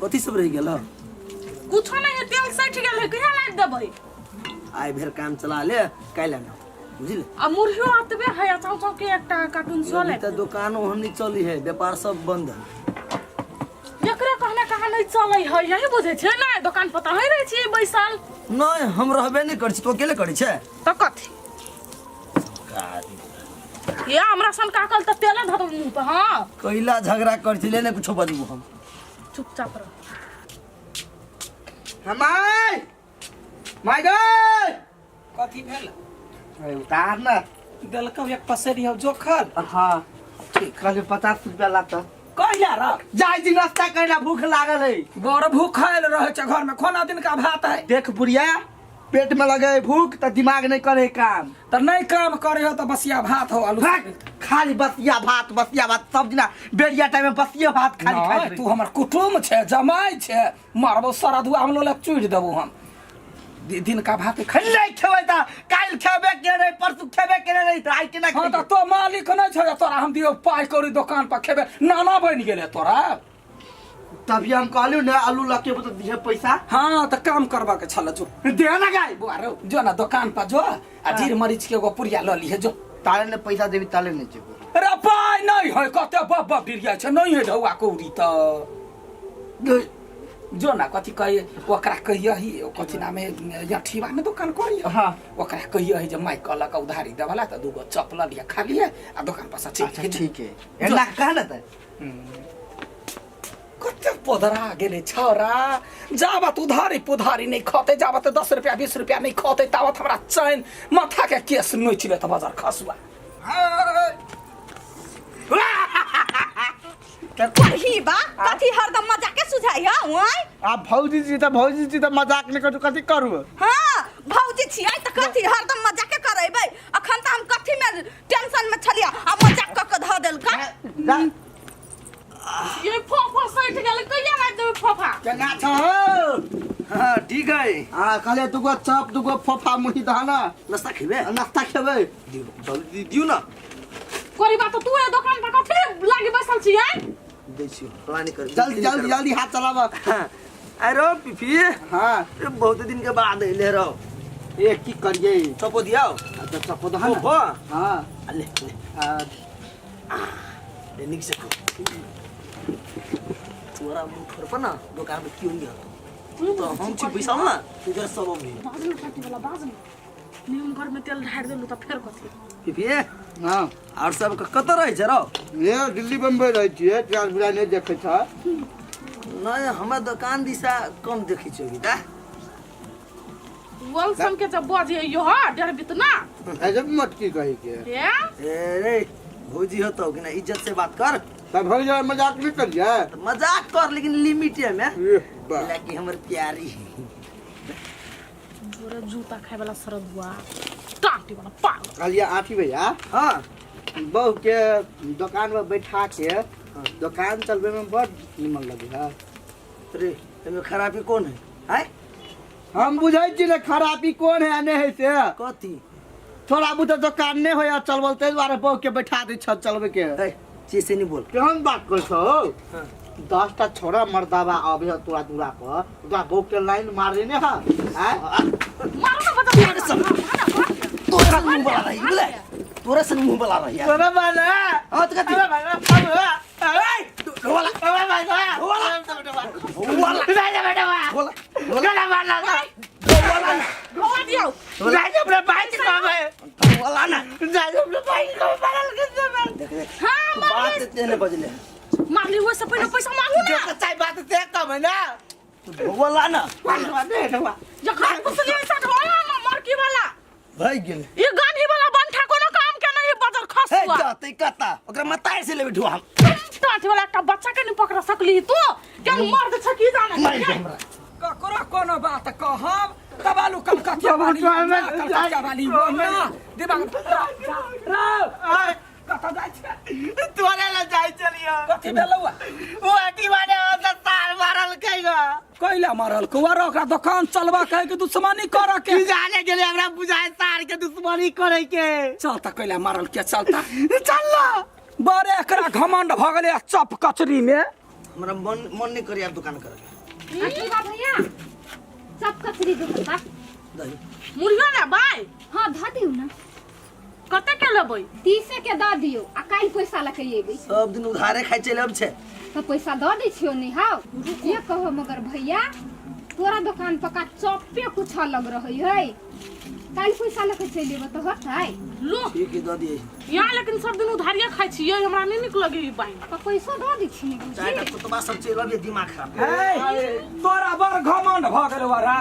कथी सब रह गेल कुछ नहीं तेल सठ गेल है कहिया लाग देबै आइ भेर काम चला ले काल्हि ना बुझिल आ मुरहियो आतबे है चाउ के एकटा कार्टून चले त दुकान ओहन नहीं चली है व्यापार सब बंद है एकरे कहना कहा नहीं चलै है यही बुझे छै ना दुकान पता है रहे छी बैसल नहीं हम रहबे नहीं कर छी तो अकेले करै छै त कथी या हमरा सन काकल त तेल धर मुंह पे हां कैला झगड़ा कर छी ले ने कुछो बजबू हम चुपचाप रह हमाय माय गॉड कथी भेल अरे उतार ना देलकौ एक पसेरी हो जोखल हां ठीक कहले 50 रुपया लाता कहिया रा जाय दिन नाश्ता करला भूख लागल है बड़ भूखाइल रहे छ घर में खाना दिन का भात है देख बुढ़िया पेट में लगे भूख त दिमाग नहीं करे काम त नहीं काम करे हो त बसिया भात हो आलू खाली बसिया भात सब दिना बेरिया टाइम में बसिया भात खाली खाई तू हमर कुटुम छे जमाई छे मारबो सारा दुआ हम लोग चुड़ देबो हम दिन का भात खल्ले नहीं खेबै त काल खेबे के रे परसु खेबे के रे त आई के ना हां त तो मालिक नहीं छ तोरा हम दियो पाई करी दुकान पर खेबे नाना बन गेले तोरा तभी हम कहलू ना आलू लके तो दिहे पैसा हां त काम करबा के छल जो दे ना गाय बुआरो जो ना दुकान पर जो आ जीर मरीच के एगो पुरिया ल लिहे जो ताले ने पैसा देबी ताले नहीं जेबो अरे पाई नहीं है कते बब्बा बिरिया छ नहीं है ढौआ कौड़ी त जो ना कथी कही ओकरा कहिए ही कथी नाम या ठीवा में दुकान करी हां ओकरा कहिए है जे माई कहला का उधारी देवला त दूगो चपल लिया खा लिए आ दुकान पर से अच्छा ठीक है एना कहना त कते पोधरा गेले छोरा जाबत उधारी पुधारी नहीं खते जाबत 10 रुपया 20 रुपया नहीं खते ताबत हमरा चैन माथा के केस नोचले त बाजार खसुआ कही बा कथी हरदम मजाक के सुझाई है ओए आ भौजी जी त मजाक नहीं करू कथी करू हां भौजी छियै त कथी हरदम मजाक के करैबै अखन त हम कथी में टेंशन में छलिया आ मजाक क के ध देल का ये फोफा सट गेल कहिया ना दे फोफा केना छ हां ठीक है हां खाली दुगो चप दुगो फोफा मुही दहना नाश्ता खेबे जल्दी दियो ना कोरी बात तू ए दुकान पर कथी लागी बैसल छी हैं देखियो प्लानिंग कर जल्दी हाथ चलावा अरे पिफी हां ये बहुत दिन के बाद ले रहो ये की करिए चपो दियाओ अच्छा चपो दहना हो हां ले निक से तोरा मुंह पर पना दुकान पे क्यों गया तो हम छी पैसा ना तुझे सब हम बाजन काटी वाला बाजन नियम घर में तेल ढार देलु त फेर कथी पिफी हां और सब कत रह छ रो ये दिल्ली बम्बई रह छी ट्रांस बुला नहीं देखे छ नहीं हमरा दुकान दिशा कम देखी छ बेटा वलसन के जब बजे यो हा डर बितना ऐसे मत की कही के ए रे भौजी हो तो कि ना इज्जत से बात कर तब भौजी मजाक नहीं करिए मजाक कर लेकिन लिमिट है में लाकी हमर प्यारी जोरे जूता खाए वाला सरद हुआ टाटी वाला पागल कालिया आठी भैया हां बहु के दुकान में बैठा के दुकान चलबे में बड़ निमन लगे है अरे एमे खराबी कौन है हम बुझाई छी ने खराबी कौन है ने है से कथी थोड़ा बहुत दुकान ने होया चलबल ते द्वारा बहु के बैठा दे छ चलबे के ची से नहीं बोल केहन बात कर छो 10 टा छोरा मर्दावा आबे तोरा दूरा पर तोरा बहु के लाइन मारे ने हां मारो ना बता तोरा मुंह बला रही बोले तोरा से मुंह बला रही तोरा वाला हां तो कथी वाला मारली हुआ सब पैसा मांगू ना चाय बात ते कम है ना बोला ना जखन कुछ नहीं ऐसा ढोला मार की वाला भाई गेल ये गांधी वाला बंठा कोनो काम के नहीं बाजार खसुआ हे जाते कता ओकरा मताई से लेबे ढुआ टाटी वाला एक बच्चा के नहीं पकड़ सकली तू क्या मर्द छ की जाने नहीं हमरा ककरो कोनो बात कहब कबालू कलकतिया वाली कलकतिया वाली बोलना दिमाग कता जाय छै तोरे ल जाय चलियो कथी भेलौआ ओ अटी माने तार मारल कइगा कइला मारल कुवार ओकरा दुकान चलबा कहे के दुश्मनी कर के जाने गेले हमरा बुझाय तार के दुश्मनी करे के चल त कइला मारल के चलता चल बड़े एकरा घमंड भ गेले चप कचरी में हमरा मन नहीं करिया दुकान करे ठीक बा भैया सब कचरी दुकान दही मुर्गा ना बाय हां धा दियो ना कते के लेबै 30 के द दियो आ काल पैसा लके एबै सब दिन उधारे खाइ चलब छे तो पैसा द दै छियो नहीं हां ये कहो मगर भैया तोरा दुकान पर का चप्पे कुछ अलग रहई है काल पैसा लके चल एबै तो होतै लो ठीक है द दिए यहाँ लेकिन सब दिन उधारिया खाइ छियै हमरा नहीं नीक लगे ई बाइन तो पैसा द दै छी चाहे का कुतबा सब चलब ये दिमाग खराब हे तोरा बड़ घमंड भ गेल बरा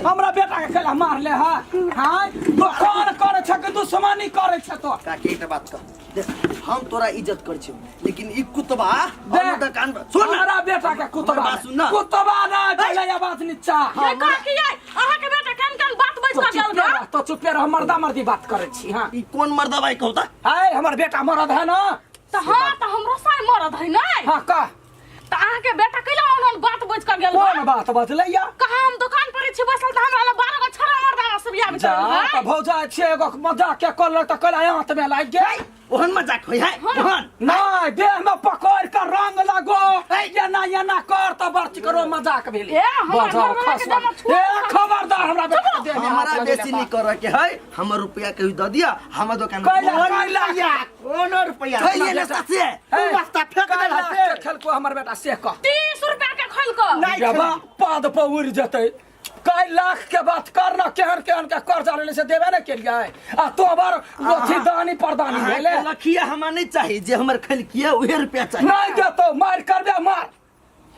हमरा बेटा के केला मार ले हा हां दुकान करे छ के दुश्मनी करे छ तो का के एकटा बात कर देख हम तोरा इज्जत कर छी लेकिन ई कुतबा देख, हम दुकान पर सुन हमरा बेटा के कुतबा हमर बात सुन ना। कुतबा ना चले या बात नीचा ये का की अहाँ के बेटा कान कान बात बैठ के गेल बा तो चुप रह मर्दा मर्दी बात करे छी हां ई कौन मर्दा भाई कहता हाय हमर बेटा मरद है ना त हां त हमरो साई मरद है नै हां का त अहाँ के बेटा कैला ओनन बात बैठ के गेल बा कौन बात बतले या कहाँ हम दुकान पर छी बसल त हमरा 12 गो छरा मर्दा सब या जा बिचार त भौजा छे एगो मजाक के करल त कला हाथ में लाग गई ओहन मजाक होई है ओहन नहीं देह में पकड़ कर रंग लगो ये ना कर तो बर्ची करो मजाक भेली ए, हमर बाजार घरवाला के खसवा। दाम छू- ए खबरदार हमरा बेटा के देह में हाथ हमारा लगेले बेसी बा। नहीं कर के है हमर रुपया के द दिया हम दुकान कैला या कौन रुपया है ये ये ना से तू बस्ता फेंक दे कैला से के खेल को हमर बेटा से कह 30 रुपया के खोल के नहीं जब पद पर उड़ जते कई लाख के बात करना केहन केहन के कर्जा लेले से देबे न केलिए आ तो बार गोथी दानी प्रदानी भेले लखिया हमरा नहीं चाहिए जे हमर खल किया उहे रुपया चाहिए नहीं देतो मार करबे मार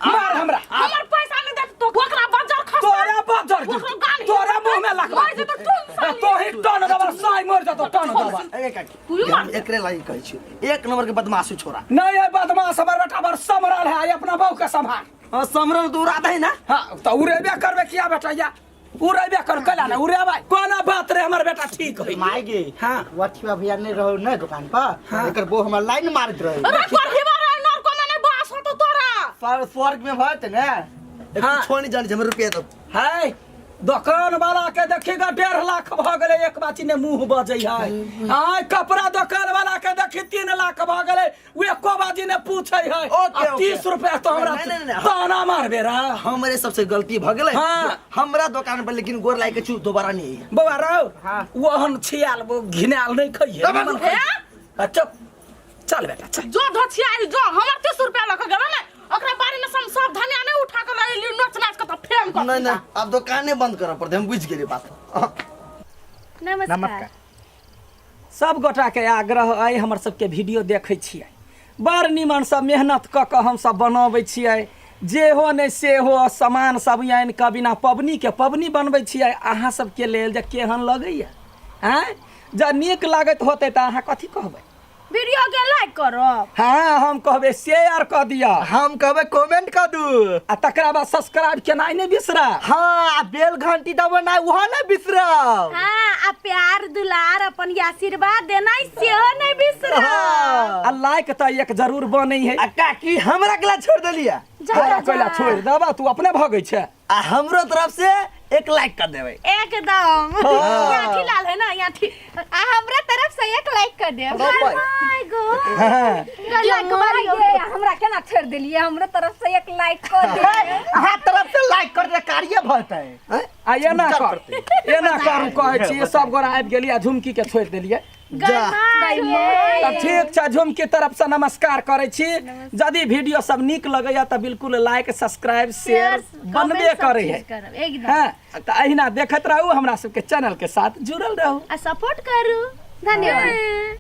मार हमरा हमर पैसा नहीं दे तो ओकरा बाजार खस तोरा बाजार की ओकरा गाली तोरा मुंह में लगवा मार दे तो तुम तो ही टन दबा साई मर जातो टन दबा ए काकी तू ही मार। एकरे लागी कहै छी एक नंबर के बदमाशी छोरा नहीं है बदमाश हमर बेटा बर समरल है अपना बहू के संभाल हां समरन दूर आता है ना हां तो उड़ेबे करबे किया बेटा या उड़ेबे कर कला ना उड़ेबे कोना बात रे हमर बेटा ठीक है मायगे हां वठिया भैया नहीं रहो ना दुकान पर एकर वो हमर लाइन मारत रहे अरे पढ़ी बार नर को नहीं बास हो तो तोरा स्वर्ग में भत ना हाँ। छोड़ जान हमर रुपया तो है दुकान वाला के देखिएगा 1.5 लाख भ गेले एक बाची ने मुंह बजै है हां कपड़ा दुकान वाला के देखि 3 लाख भ गेले वे एको बाजी ने पूछै है ओके, ओके। 30 रुपया तो हमरा नहीं। ताना मारबे रा हमरे सबसे गलती भ गेलै हाँ। हमरा दुकान पर लेकिन गोर लाग के चू दोबारा नहीं आई बौआ रौ हाँ। ओहन छियाल वो घिनाल नहीं खइए दबा दू। अच्छा चल बेटा चल जो धछियाई जो हमर 30 रुपया लक गेल ना ओकरा बारी में सब धनिया नहीं उठा के ले नच नाच के तो फेम कर नहीं नहीं अब दुकाने बंद करऽ पड़ते हम बुझ गेली बात नमस्कार सब गोटा के आग्रह अइ हमर सबके वीडियो देखै छियै बड़ निमन सब मेहनत कऽ कऽ हम सब बनाबै छियै जे हो नहि से हो सामान सब आनि कऽ बिना पबनी के पबनी बनबै छियै अहाँ सबके लेल जे केहन लगैया हैं जँ नीक लागैत होतै तऽ अहाँ कथी कहबै वीडियो के लाइक करब हाँ हम कहबै शेयर कऽ दिअ हम कहबै कमेंट कर दू आ तकरा बाद सब्सक्राइब केनाइ नहि बिसरा हाँ बेल घंटी दबाना वहाँ ना बिसरब हां आ प्यार दुलार अपन आशीर्वाद देना सेहो नहीं बिसरब आ लाइक तऽ एक जरूर बनै है आ काकी हमरा केला छोड़ देलिया तोरा कोइला छोड़ि देबा तू अपने भगै छै आ हमरो तरफ से 1 लाइक कर देबै एकदम यहाँ लाल है ना यहाँ आ हमरा तरफ से 1 लाइक कर दे माय गॉड हमरा केना छोड़ देलिए हमरा तरफ से 1 लाइक कर दे अहाँ तरफ से लाइक कर दे कार्य भरतै आ एना करू कहै छी सब गोरा आबि गेलियै झुमकी के छोड़ि देलियै जा तऽ ठीक छै झुमकी तरफ से नमस्कार करै छी यदि वीडियो सब नीक लगैया तऽ बिल्कुल लाइक सब्सक्राइब शेयर बनबे करै है एकदम हाँ तऽ अहिना देखैत रहू हमरा सबके चैनल के साथ जुड़ल रहू आ सपोर्ट करू धन्यवाद